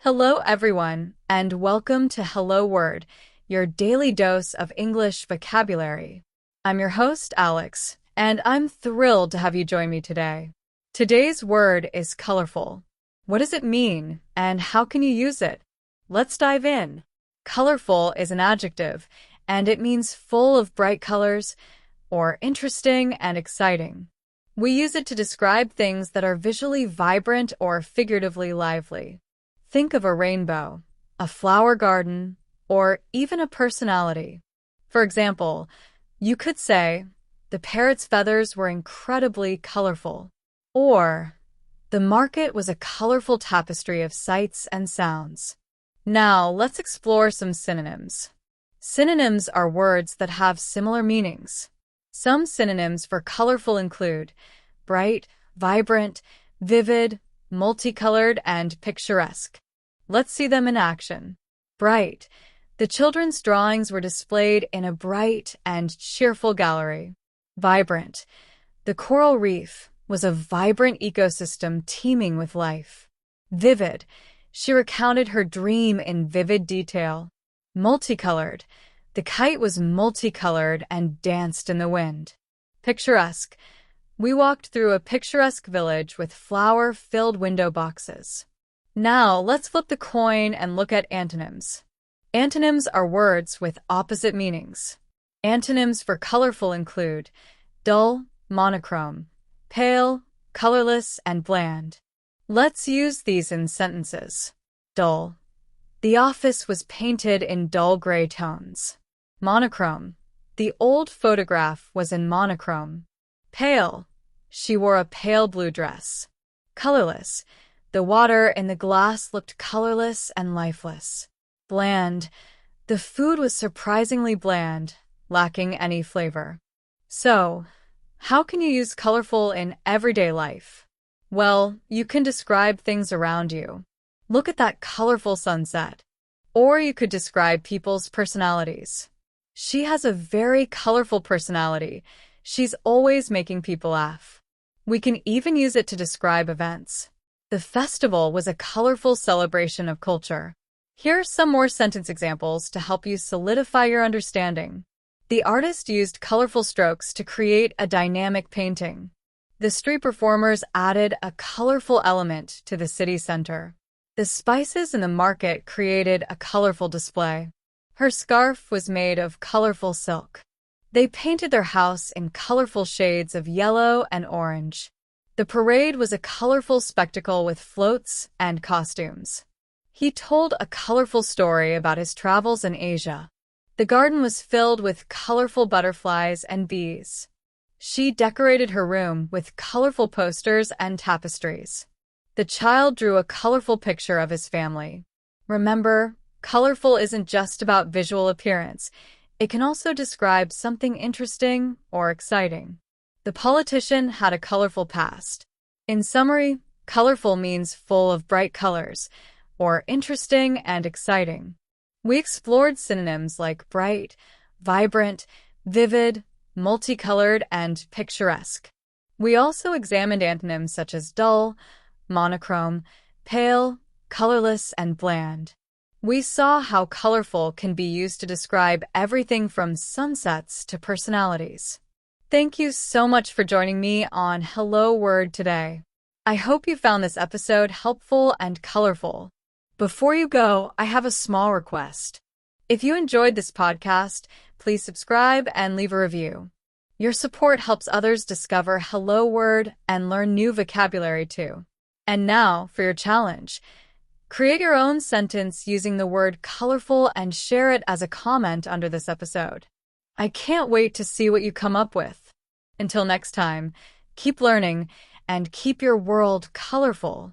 Hello, everyone, and welcome to Hello Word, your daily dose of English vocabulary. I'm your host, Alex, and I'm thrilled to have you join me today. Today's word is colorful. What does it mean, and how can you use it? Let's dive in. Colorful is an adjective, and it means full of bright colors or interesting and exciting. We use it to describe things that are visually vibrant or figuratively lively. Think of a rainbow, a flower garden, or even a personality. For example, you could say, the parrot's feathers were incredibly colorful. Or, the market was a colorful tapestry of sights and sounds. Now, let's explore some synonyms. Synonyms are words that have similar meanings. Some synonyms for colorful include bright, vibrant, vivid, multicolored, and picturesque. Let's see them in action. Bright. The children's drawings were displayed in a bright and cheerful gallery. Vibrant. The coral reef was a vibrant ecosystem teeming with life. Vivid. She recounted her dream in vivid detail. Multicolored. The kite was multicolored and danced in the wind. Picturesque. We walked through a picturesque village with flower-filled window boxes. Now, let's flip the coin and look at antonyms. Antonyms are words with opposite meanings. Antonyms for colorful include dull, monochrome, pale, colorless, and bland. Let's use these in sentences. Dull. The office was painted in dull gray tones. Monochrome. The old photograph was in monochrome. Pale. She wore a pale blue dress. Colorless. The water in the glass looked colorless and lifeless. Bland. The food was surprisingly bland, lacking any flavor. So, how can you use colorful in everyday life? Well, you can describe things around you. Look at that colorful sunset. Or you could describe people's personalities. She has a very colorful personality. She's always making people laugh. We can even use it to describe events. The festival was a colorful celebration of culture. Here are some more sentence examples to help you solidify your understanding. The artist used colorful strokes to create a dynamic painting. The street performers added a colorful element to the city center. The spices in the market created a colorful display. Her scarf was made of colorful silk. They painted their house in colorful shades of yellow and orange. The parade was a colorful spectacle with floats and costumes. He told a colorful story about his travels in Asia. The garden was filled with colorful butterflies and bees. She decorated her room with colorful posters and tapestries. The child drew a colorful picture of his family. Remember, colorful isn't just about visual appearance. It can also describe something interesting or exciting. The politician had a colorful past. In summary, colorful means full of bright colors, or interesting and exciting. We explored synonyms like bright, vibrant, vivid, multicolored, and picturesque. We also examined antonyms such as dull, monochrome, pale, colorless, and bland. We saw how colorful can be used to describe everything from sunsets to personalities. Thank you so much for joining me on Hello Word today. I hope you found this episode helpful and colorful. Before you go, I have a small request. If you enjoyed this podcast, please subscribe and leave a review. Your support helps others discover Hello Word and learn new vocabulary too. And now for your challenge. Create your own sentence using the word colorful and share it as a comment under this episode. I can't wait to see what you come up with. Until next time, keep learning and keep your world colorful.